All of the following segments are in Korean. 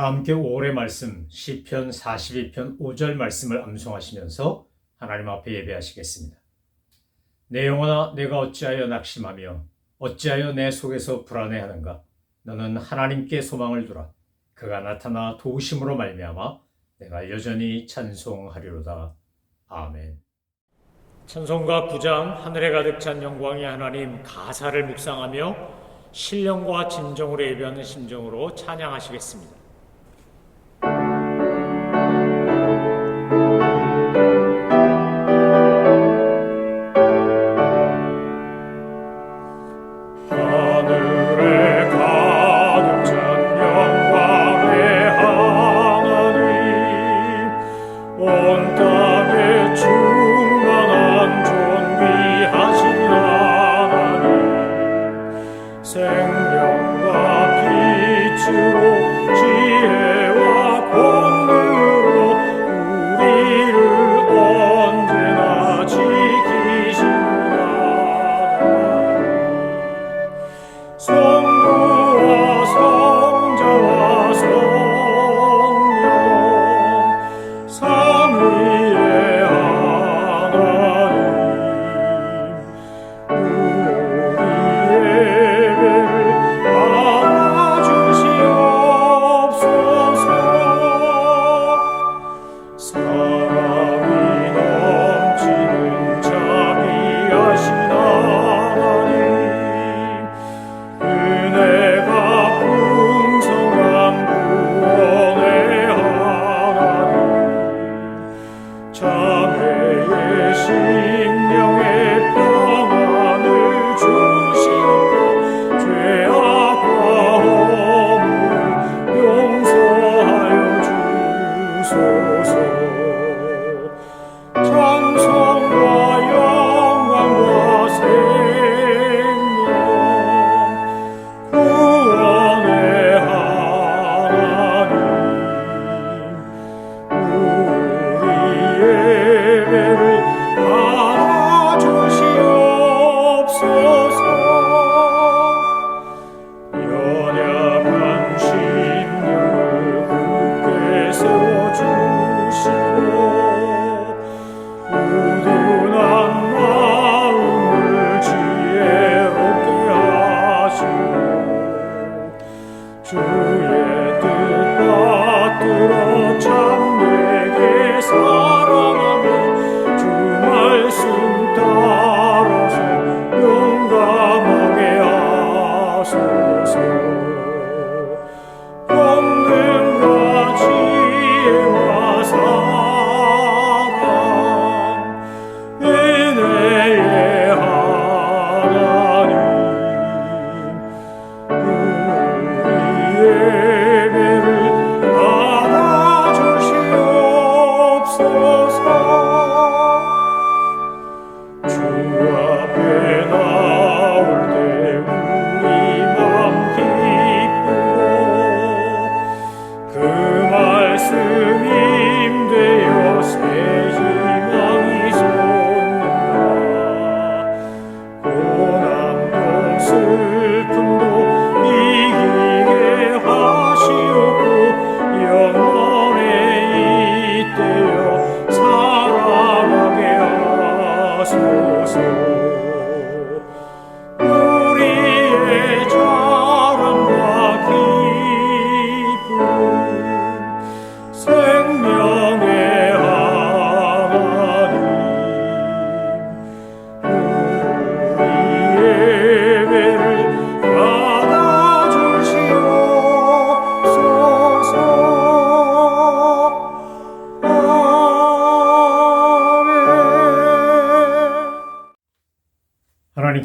다 함께 5월의 말씀 시편 42편 5절 말씀을 암송하시면서 하나님 앞에 예배하시겠습니다. 내 영혼아, 내가 어찌하여 낙심하며 어찌하여 내 속에서 불안해하는가? 너는 하나님께 소망을 두라. 그가 나타나 도우심으로 말미암아 내가 여전히 찬송하리로다. 아멘. 찬송가 9장 하늘에 가득 찬 영광의 하나님, 가사를 묵상하며 신령과 진정으로 예배하는 심정으로 찬양하시겠습니다.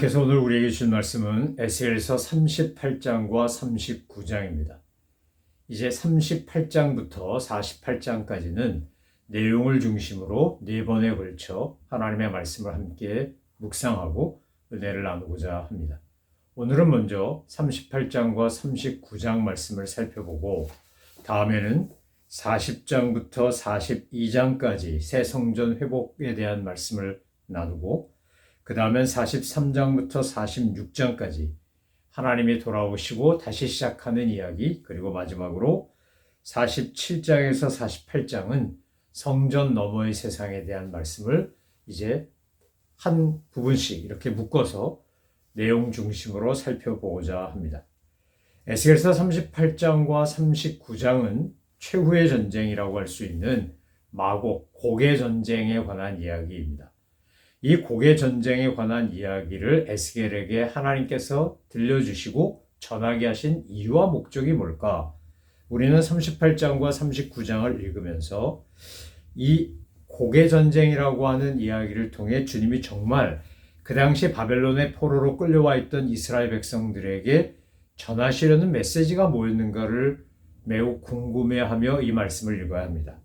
하나님께서 오늘 우리에게 주신 말씀은 에스겔서 38장과 39장입니다. 이제 38장부터 48장까지는 내용을 중심으로 4번에 걸쳐 하나님의 말씀을 함께 묵상하고 은혜를 나누고자 합니다. 오늘은 먼저 38장과 39장 말씀을 살펴보고 다음에는 40장부터 42장까지 새 성전 회복에 대한 말씀을 나누고 그 다음엔 43장부터 46장까지 하나님이 돌아오시고 다시 시작하는 이야기, 그리고 마지막으로 47장에서 48장은 성전 너머의 세상에 대한 말씀을 이제 한 부분씩 이렇게 묶어서 내용 중심으로 살펴보고자 합니다. 에스겔서 38장과 39장은 최후의 전쟁이라고 할 수 있는 마곡, 고개 전쟁에 관한 이야기입니다. 이 고개 전쟁에 관한 이야기를 에스겔에게 하나님께서 들려주시고 전하게 하신 이유와 목적이 뭘까? 우리는 38장과 39장을 읽으면서 이 고개 전쟁이라고 하는 이야기를 통해 주님이 정말 그 당시 바벨론의 포로로 끌려와 있던 이스라엘 백성들에게 전하시려는 메시지가 뭐였는가를 매우 궁금해하며 이 말씀을 읽어야 합니다.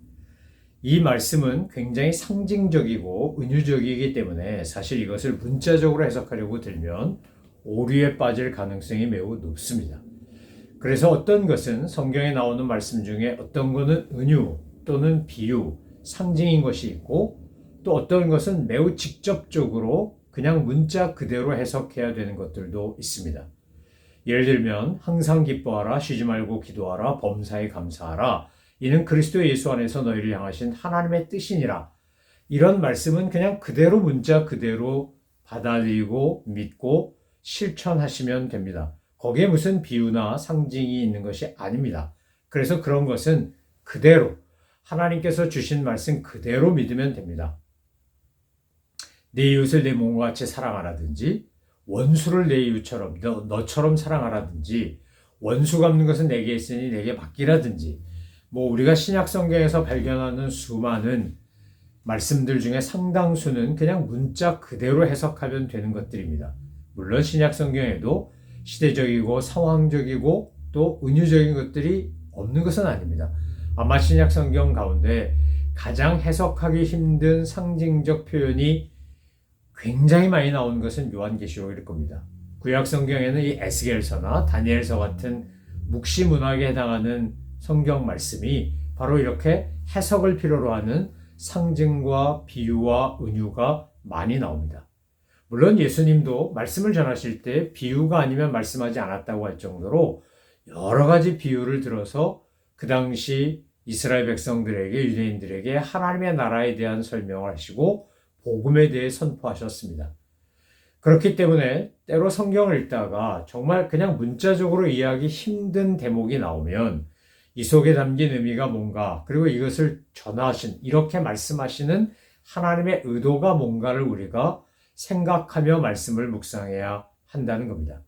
이 말씀은 굉장히 상징적이고 은유적이기 때문에 사실 이것을 문자적으로 해석하려고 들면 오류에 빠질 가능성이 매우 높습니다. 그래서 어떤 것은 성경에 나오는 말씀 중에 어떤 것은 은유 또는 비유, 상징인 것이 있고 또 어떤 것은 매우 직접적으로 그냥 문자 그대로 해석해야 되는 것들도 있습니다. 예를 들면 항상 기뻐하라, 쉬지 말고 기도하라, 범사에 감사하라. 이는 그리스도 예수 안에서 너희를 향하신 하나님의 뜻이니라. 이런 말씀은 그냥 그대로 문자 그대로 받아들이고 믿고 실천하시면 됩니다. 거기에 무슨 비유나 상징이 있는 것이 아닙니다. 그래서 그런 것은 그대로 하나님께서 주신 말씀 그대로 믿으면 됩니다. 내 이웃을 내 몸과 같이 사랑하라든지 원수를 내 이웃처럼 너처럼 사랑하라든지 원수 갚는 것은 내게 있으니 내게 맡기라든지 우리가 신약 성경에서 발견하는 수많은 말씀들 중에 상당수는 그냥 문자 그대로 해석하면 되는 것들입니다. 물론 신약 성경에도 시대적이고 상황적이고 또 은유적인 것들이 없는 것은 아닙니다. 아마 신약 성경 가운데 가장 해석하기 힘든 상징적 표현이 굉장히 많이 나오는 것은 요한계시록일 겁니다. 구약 성경에는 이 에스겔서나 다니엘서 같은 묵시 문학에 해당하는 성경 말씀이 바로 이렇게 해석을 필요로 하는 상징과 비유와 은유가 많이 나옵니다. 물론 예수님도 말씀을 전하실 때 비유가 아니면 말씀하지 않았다고 할 정도로 여러 가지 비유를 들어서 그 당시 이스라엘 백성들에게 유대인들에게 하나님의 나라에 대한 설명을 하시고 복음에 대해 선포하셨습니다. 그렇기 때문에 때로 성경을 읽다가 정말 그냥 문자적으로 이해하기 힘든 대목이 나오면 이 속에 담긴 의미가 뭔가 그리고 이것을 전하신 이렇게 말씀하시는 하나님의 의도가 뭔가를 우리가 생각하며 말씀을 묵상해야 한다는 겁니다.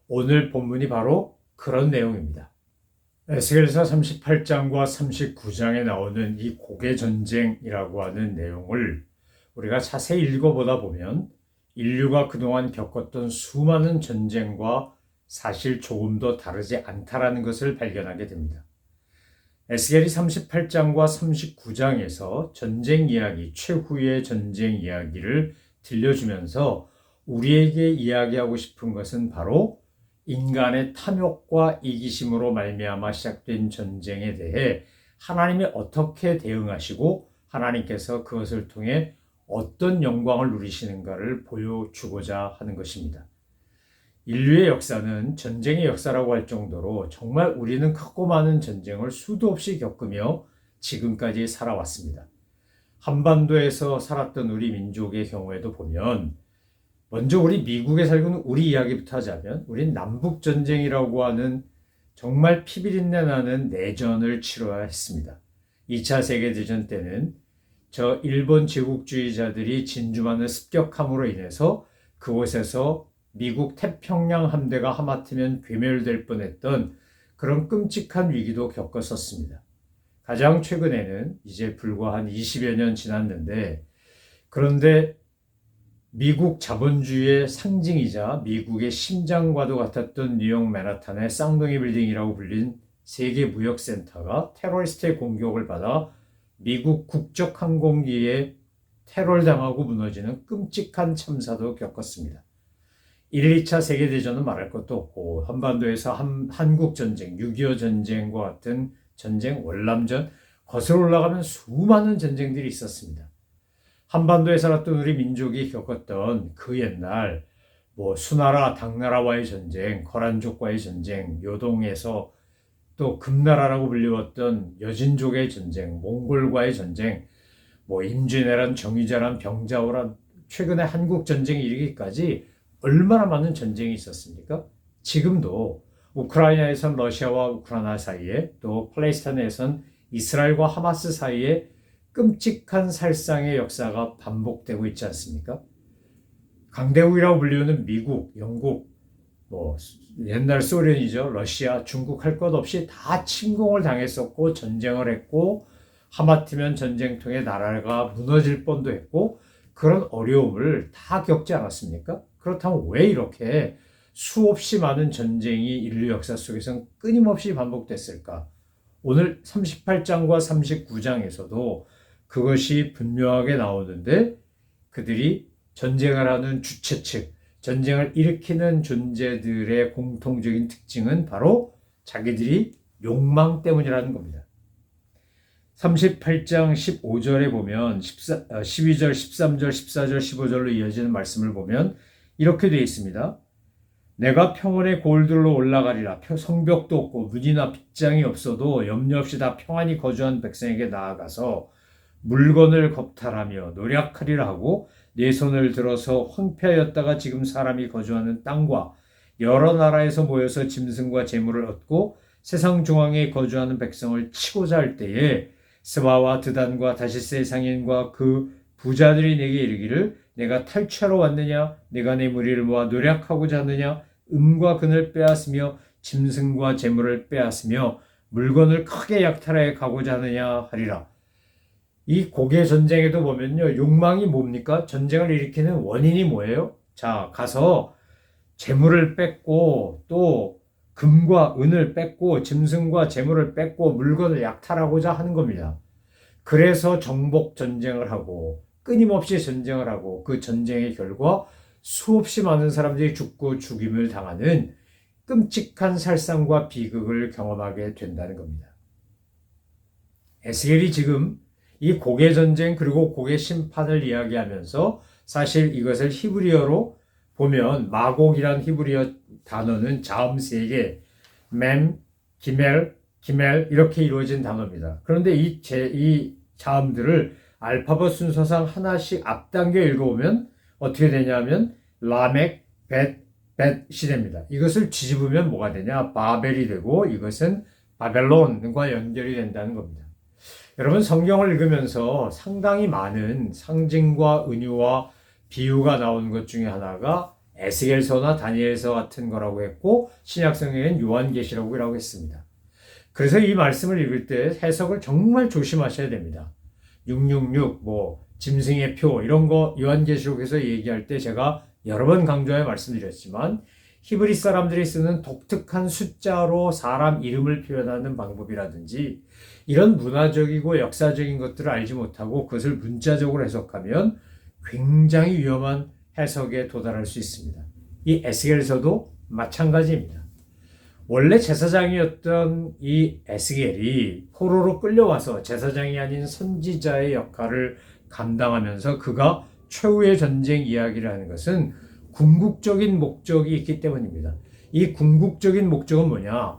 오늘 본문이 바로 그런 내용입니다. 에스겔서 38장과 39장에 나오는 이 고개 전쟁이라고 하는 내용을 우리가 자세히 읽어보다 보면 인류가 그동안 겪었던 수많은 전쟁과 사실 조금도 다르지 않다라는 것을 발견하게 됩니다. 에스겔이 38장과 39장에서 전쟁 이야기, 최후의 전쟁 이야기를 들려주면서 우리에게 이야기하고 싶은 것은 바로 인간의 탐욕과 이기심으로 말미암아 시작된 전쟁에 대해 하나님이 어떻게 대응하시고 하나님께서 그것을 통해 어떤 영광을 누리시는가를 보여주고자 하는 것입니다. 인류의 역사는 전쟁의 역사라고 할 정도로 정말 우리는 크고 많은 전쟁을 수도 없이 겪으며 지금까지 살아왔습니다. 한반도에서 살았던 우리 민족의 경우에도 보면 먼저 우리 미국에 살고 있는 우리 이야기부터 하자면 우린 남북전쟁이라고 하는 정말 피비린내 나는 내전을 치러야 했습니다. 2차 세계대전 때는 저 일본 제국주의자들이 진주만을 습격함으로 인해서 그곳에서 미국 태평양 함대가 하마터면 괴멸될 뻔했던 그런 끔찍한 위기도 겪었었습니다. 가장 최근에는 이제 불과 한 20여 년 지났는데 그런데 미국 자본주의의 상징이자 미국의 심장과도 같았던 뉴욕 맨하탄의 쌍둥이 빌딩이라고 불린 세계무역센터가 테러리스트의 공격을 받아 미국 국적 항공기에 테러당하고 무너지는 끔찍한 참사도 겪었습니다. 1, 2차 세계대전은 말할 것도 없고 한반도에서 한국전쟁, 6.25 전쟁과 같은 전쟁, 월남전 거슬러 올라가면 수많은 전쟁들이 있었습니다. 한반도에 살았던 우리 민족이 겪었던 그 옛날 수나라, 당나라와의 전쟁, 거란족과의 전쟁, 요동에서 또 금나라라고 불리웠던 여진족의 전쟁, 몽골과의 전쟁, 뭐 임진왜란, 정유재란, 병자호란, 최근에 한국 전쟁에 이르기까지 얼마나 많은 전쟁이 있었습니까? 지금도 우크라이나에선 러시아와 우크라이나 사이에, 또 팔레스타인에선 이스라엘과 하마스 사이에 끔찍한 살상의 역사가 반복되고 있지 않습니까? 강대국이라고 불리우는 미국, 영국, 뭐 옛날 소련이죠. 러시아, 중국 할 것 없이 다 침공을 당했었고 전쟁을 했고, 하마터면 전쟁통에 나라가 무너질 뻔도 했고, 그런 어려움을 다 겪지 않았습니까? 그렇다면 왜 이렇게 수없이 많은 전쟁이 인류 역사 속에서 끊임없이 반복됐을까? 오늘 38장과 39장에서도 그것이 분명하게 나오는데, 그들이 전쟁을 하는 주체 측, 전쟁을 일으키는 존재들의 공통적인 특징은 바로 자기들이 욕망 때문이라는 겁니다. 38장 15절에 보면 12절, 13절, 14절, 15절로 이어지는 말씀을 보면 이렇게 되어 있습니다. 내가 평원의 골들로 올라가리라. 성벽도 없고 문이나 빗장이 없어도 염려 없이 다 평안히 거주한 백성에게 나아가서 물건을 겁탈하며 노력하리라 하고, 내 손을 들어서 황폐하였다가 지금 사람이 거주하는 땅과 여러 나라에서 모여서 짐승과 재물을 얻고 세상 중앙에 거주하는 백성을 치고자 할 때에 스바와 드단과 다시스의 상인과 그 부자들이 내게 이르기를, 내가 탈취하러 왔느냐? 내가 내 무리를 모아 노력하고자 하느냐? 은과 금을 빼앗으며 짐승과 재물을 빼앗으며 물건을 크게 약탈해 가고자 하느냐 하리라. 이 고개 전쟁에도 보면요, 욕망이 뭡니까? 전쟁을 일으키는 원인이 뭐예요? 자, 가서 재물을 뺏고 또 금과 은을 뺏고 짐승과 재물을 뺏고 물건을 약탈하고자 하는 겁니다. 그래서 정복 전쟁을 하고 끊임없이 전쟁을 하고, 그 전쟁의 결과 수없이 많은 사람들이 죽고 죽임을 당하는 끔찍한 살상과 비극을 경험하게 된다는 겁니다. 에스겔이 지금 이 고개 전쟁 그리고 고개 심판을 이야기하면서, 사실 이것을 히브리어로 보면 마곡이란 히브리어 단어는 자음 3개, 멤, 기멜, 기멜 이렇게 이루어진 단어입니다. 그런데 이 자음들을 알파벳 순서상 하나씩 앞당겨 읽어오면 어떻게 되냐면 라멕, 벳이 됩니다. 이것을 뒤집으면 뭐가 되냐? 바벨이 되고, 이것은 바벨론과 연결이 된다는 겁니다. 여러분, 성경을 읽으면서 상당히 많은 상징과 은유와 비유가 나오는 것 중에 하나가 에스겔서나 다니엘서 같은 거라고 했고, 신약성경에는 요한계시록이라고 했습니다. 그래서 이 말씀을 읽을 때 해석을 정말 조심하셔야 됩니다. 666, 짐승의 표 이런 거 요한계시록에서 얘기할 때 제가 여러 번 강조해 말씀드렸지만, 히브리 사람들이 쓰는 독특한 숫자로 사람 이름을 표현하는 방법이라든지 이런 문화적이고 역사적인 것들을 알지 못하고 그것을 문자적으로 해석하면 굉장히 위험한 해석에 도달할 수 있습니다. 이 에스겔서도 마찬가지입니다. 원래 제사장이었던 이 에스겔이 포로로 끌려와서 제사장이 아닌 선지자의 역할을 감당하면서 그가 최후의 전쟁 이야기를 하는 것은 궁극적인 목적이 있기 때문입니다. 이 궁극적인 목적은 뭐냐?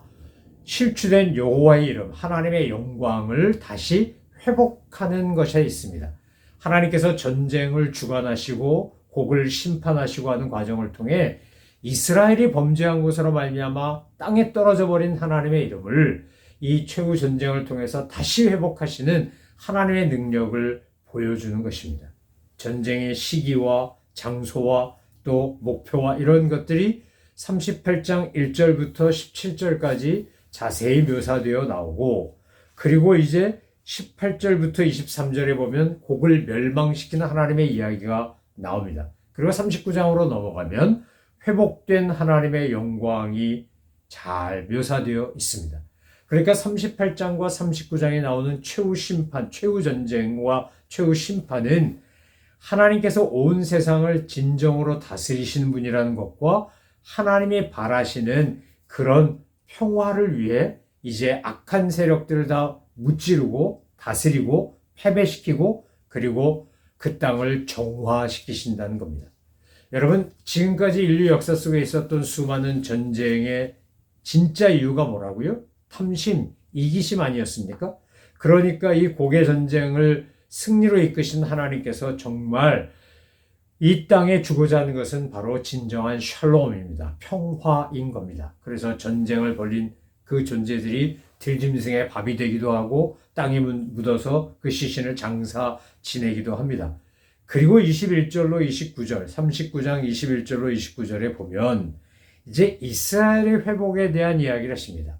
실추된 여호와의 이름, 하나님의 영광을 다시 회복하는 것에 있습니다. 하나님께서 전쟁을 주관하시고 곡을 심판하시고 하는 과정을 통해 이스라엘이 범죄한 것으로 말미암아 땅에 떨어져 버린 하나님의 이름을 이 최후 전쟁을 통해서 다시 회복하시는 하나님의 능력을 보여주는 것입니다. 전쟁의 시기와 장소와 또 목표와 이런 것들이 38장 1절부터 17절까지 자세히 묘사되어 나오고, 그리고 이제 18절부터 23절에 보면 곡을 멸망시키는 하나님의 이야기가 나옵니다. 그리고 39장으로 넘어가면 회복된 하나님의 영광이 잘 묘사되어 있습니다. 그러니까 38장과 39장에 나오는 최후 심판, 최후 전쟁과 최후 심판은 하나님께서 온 세상을 진정으로 다스리시는 분이라는 것과 하나님이 바라시는 그런 평화를 위해 이제 악한 세력들을 다 무찌르고 다스리고 패배시키고 그리고 그 땅을 정화시키신다는 겁니다. 여러분, 지금까지 인류 역사 속에 있었던 수많은 전쟁의 진짜 이유가 뭐라고요? 탐심, 이기심 아니었습니까? 그러니까 이 고개 전쟁을 승리로 이끄신 하나님께서 정말 이 땅에 주고자 하는 것은 바로 진정한 샬롬입니다. 평화인 겁니다. 그래서 전쟁을 벌린 그 존재들이 들짐승의 밥이 되기도 하고 땅에 묻어서 그 시신을 장사 지내기도 합니다. 그리고 21절로 29절, 39장 21절로 29절에 보면 이제 이스라엘의 회복에 대한 이야기를 하십니다.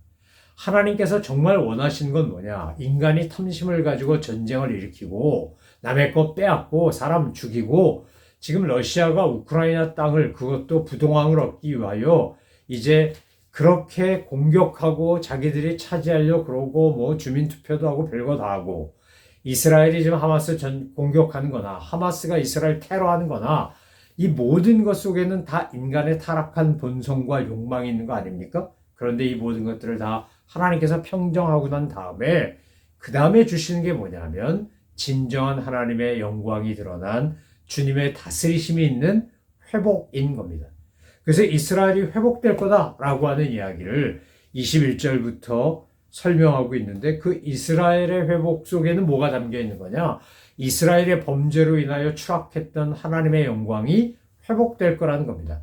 하나님께서 정말 원하신 건 뭐냐? 인간이 탐심을 가지고 전쟁을 일으키고 남의 것 빼앗고 사람 죽이고 지금 러시아가 우크라이나 땅을 그것도 부동항을 얻기 위하여 이제 그렇게 공격하고 자기들이 차지하려고 그러고 뭐 주민투표도 하고 별거 다 하고 이스라엘이 지금 하마스 공격하는 거나 하마스가 이스라엘 테러하는 거나 이 모든 것 속에는 다 인간의 타락한 본성과 욕망이 있는 거 아닙니까? 그런데 이 모든 것들을 다 하나님께서 평정하고 난 다음에 그 다음에 주시는 게 뭐냐면 진정한 하나님의 영광이 드러난 주님의 다스리심이 있는 회복인 겁니다. 그래서 이스라엘이 회복될 거다라고 하는 이야기를 21절부터 설명하고 있는데 그 이스라엘의 회복 속에는 뭐가 담겨 있는 거냐? 이스라엘의 범죄로 인하여 추락했던 하나님의 영광이 회복될 거라는 겁니다.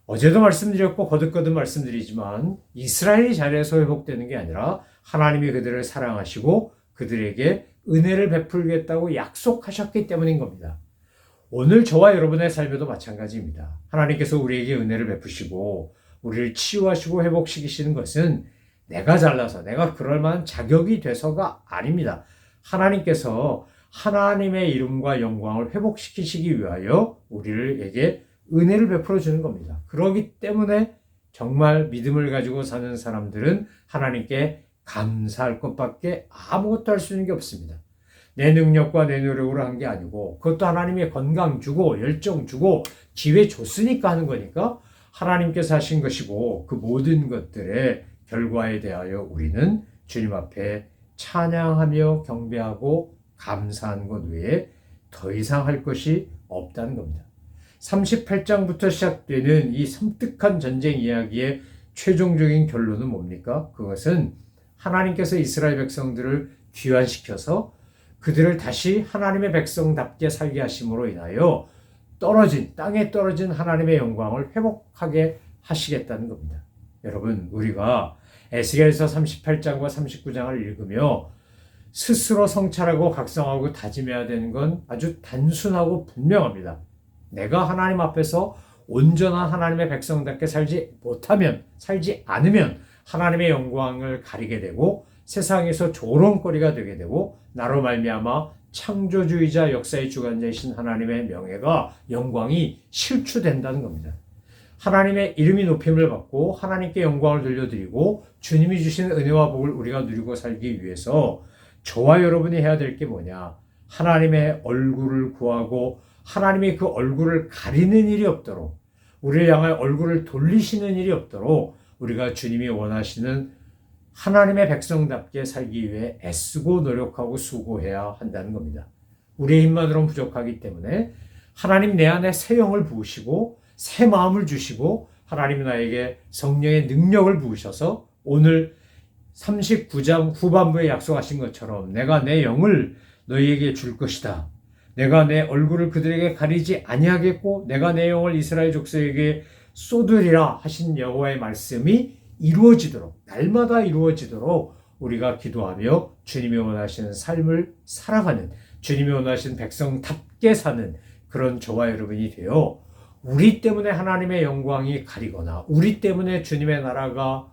어제도 말씀드렸고 거듭거듭 말씀드리지만 이스라엘이 잘해서 회복되는 게 아니라 하나님이 그들을 사랑하시고 그들에게 은혜를 베풀겠다고 약속하셨기 때문인 겁니다. 오늘 저와 여러분의 삶에도 마찬가지입니다. 하나님께서 우리에게 은혜를 베푸시고 우리를 치유하시고 회복시키시는 것은 내가 잘나서 내가 그럴 만한 자격이 돼서가 아닙니다. 하나님께서 하나님의 이름과 영광을 회복시키시기 위하여 우리에게 은혜를 베풀어 주는 겁니다. 그렇기 때문에 정말 믿음을 가지고 사는 사람들은 하나님께 감사할 것밖에 아무것도 할 수 있는 게 없습니다. 내 능력과 내 노력으로 한 게 아니고 그것도 하나님의 건강 주고 열정 주고 기회 줬으니까 하는 거니까 하나님께서 하신 것이고 그 모든 것들의 결과에 대하여 우리는 주님 앞에 찬양하며 경배하고 감사한 것 외에 더 이상 할 것이 없다는 겁니다. 38장부터 시작되는 이 섬뜩한 전쟁 이야기의 최종적인 결론은 뭡니까? 그것은 하나님께서 이스라엘 백성들을 귀환시켜서 그들을 다시 하나님의 백성답게 살게 하심으로 인하여 땅에 떨어진 하나님의 영광을 회복하게 하시겠다는 겁니다. 여러분, 우리가 에스겔서 38장과 39장을 읽으며 스스로 성찰하고 각성하고 다짐해야 되는 건 아주 단순하고 분명합니다. 내가 하나님 앞에서 온전한 하나님의 백성답게 살지 않으면 하나님의 영광을 가리게 되고 세상에서 조롱거리가 되게 되고 나로 말미암아 창조주의자 역사의 주관자이신 하나님의 명예가 영광이 실추된다는 겁니다. 하나님의 이름이 높임을 받고 하나님께 영광을 돌려드리고 주님이 주신 은혜와 복을 우리가 누리고 살기 위해서 저와 여러분이 해야 될 게 뭐냐? 하나님의 얼굴을 구하고 하나님이 그 얼굴을 가리는 일이 없도록 우리를 향하여 얼굴을 돌리시는 일이 없도록 우리가 주님이 원하시는 하나님의 백성답게 살기 위해 애쓰고 노력하고 수고해야 한다는 겁니다. 우리의 힘만으로는 부족하기 때문에 하나님 내 안에 새 영을 부으시고 새 마음을 주시고 하나님 나에게 성령의 능력을 부으셔서 오늘 39장 후반부에 약속하신 것처럼 내가 내 영을 너희에게 줄 것이다. 내가 내 얼굴을 그들에게 가리지 아니하겠고 내가 내 영을 이스라엘 족속에게 쏟으리라 하신 여호와의 말씀이 이루어지도록 날마다 이루어지도록 우리가 기도하며 주님이 원하시는 삶을 살아가는 주님이 원하시는 백성답게 사는 그런 저와 여러분이 되어 우리 때문에 하나님의 영광이 가리거나 우리 때문에 주님의 나라가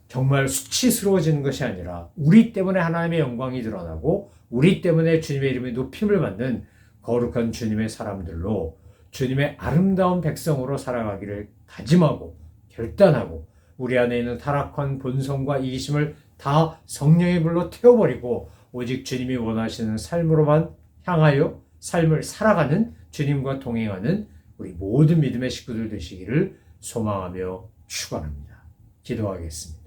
정말 수치스러워지는 것이 아니라 우리 때문에 하나님의 영광이 드러나고 우리 때문에 주님의 이름이 높임을 받는 거룩한 주님의 사람들로 주님의 아름다운 백성으로 살아가기를 다짐하고 결단하고 우리 안에 있는 타락한 본성과 이기심을 다 성령의 불로 태워버리고 오직 주님이 원하시는 삶으로만 향하여 삶을 살아가는 주님과 동행하는 우리 모든 믿음의 식구들 되시기를 소망하며 축원합니다. 기도하겠습니다.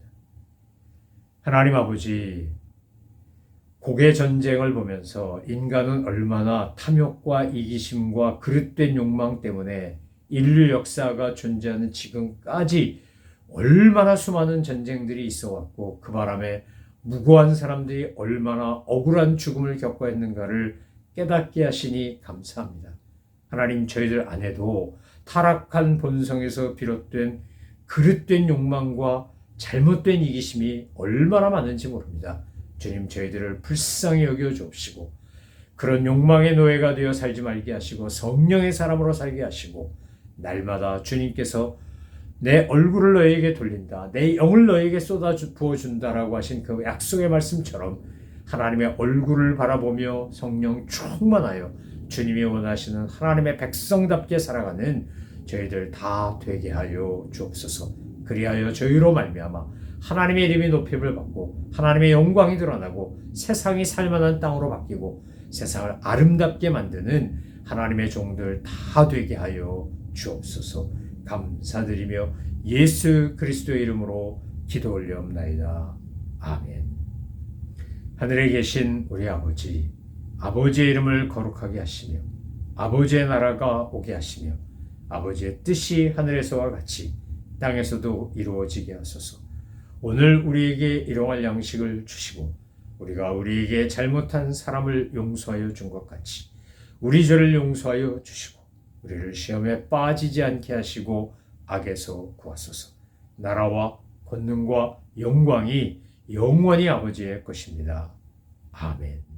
하나님 아버지, 고개 전쟁을 보면서 인간은 얼마나 탐욕과 이기심과 그릇된 욕망 때문에 인류 역사가 존재하는 지금까지 얼마나 수많은 전쟁들이 있어왔고 그 바람에 무고한 사람들이 얼마나 억울한 죽음을 겪어야 했는가를 깨닫게 하시니 감사합니다. 하나님, 저희들 안에도 타락한 본성에서 비롯된 그릇된 욕망과 잘못된 이기심이 얼마나 많은지 모릅니다. 주님, 저희들을 불쌍히 여겨 주옵시고 그런 욕망의 노예가 되어 살지 말게 하시고 성령의 사람으로 살게 하시고 날마다 주님께서 내 얼굴을 너에게 돌린다, 내 영을 너에게 쏟아 부어준다라고 하신 그 약속의 말씀처럼 하나님의 얼굴을 바라보며 성령 충만하여 주님이 원하시는 하나님의 백성답게 살아가는 저희들 다 되게 하여 주옵소서. 그리하여 저희로 말미암아 하나님의 이름이 높임을 받고 하나님의 영광이 드러나고 세상이 살만한 땅으로 바뀌고 세상을 아름답게 만드는 하나님의 종들 다 되게 하여 주옵소서. 감사드리며 예수 그리스도의 이름으로 기도 올려옵나이다. 아멘. 하늘에 계신 우리 아버지, 아버지의 이름을 거룩하게 하시며 아버지의 나라가 오게 하시며 아버지의 뜻이 하늘에서와 같이 땅에서도 이루어지게 하소서. 오늘 우리에게 일용할 양식을 주시고 우리가 우리에게 잘못한 사람을 용서하여 준 것 같이 우리 죄를 용서하여 주시고 우리를 시험에 빠지지 않게 하시고 악에서 구하소서. 나라와 권능과 영광이 영원히 아버지의 것입니다. 아멘.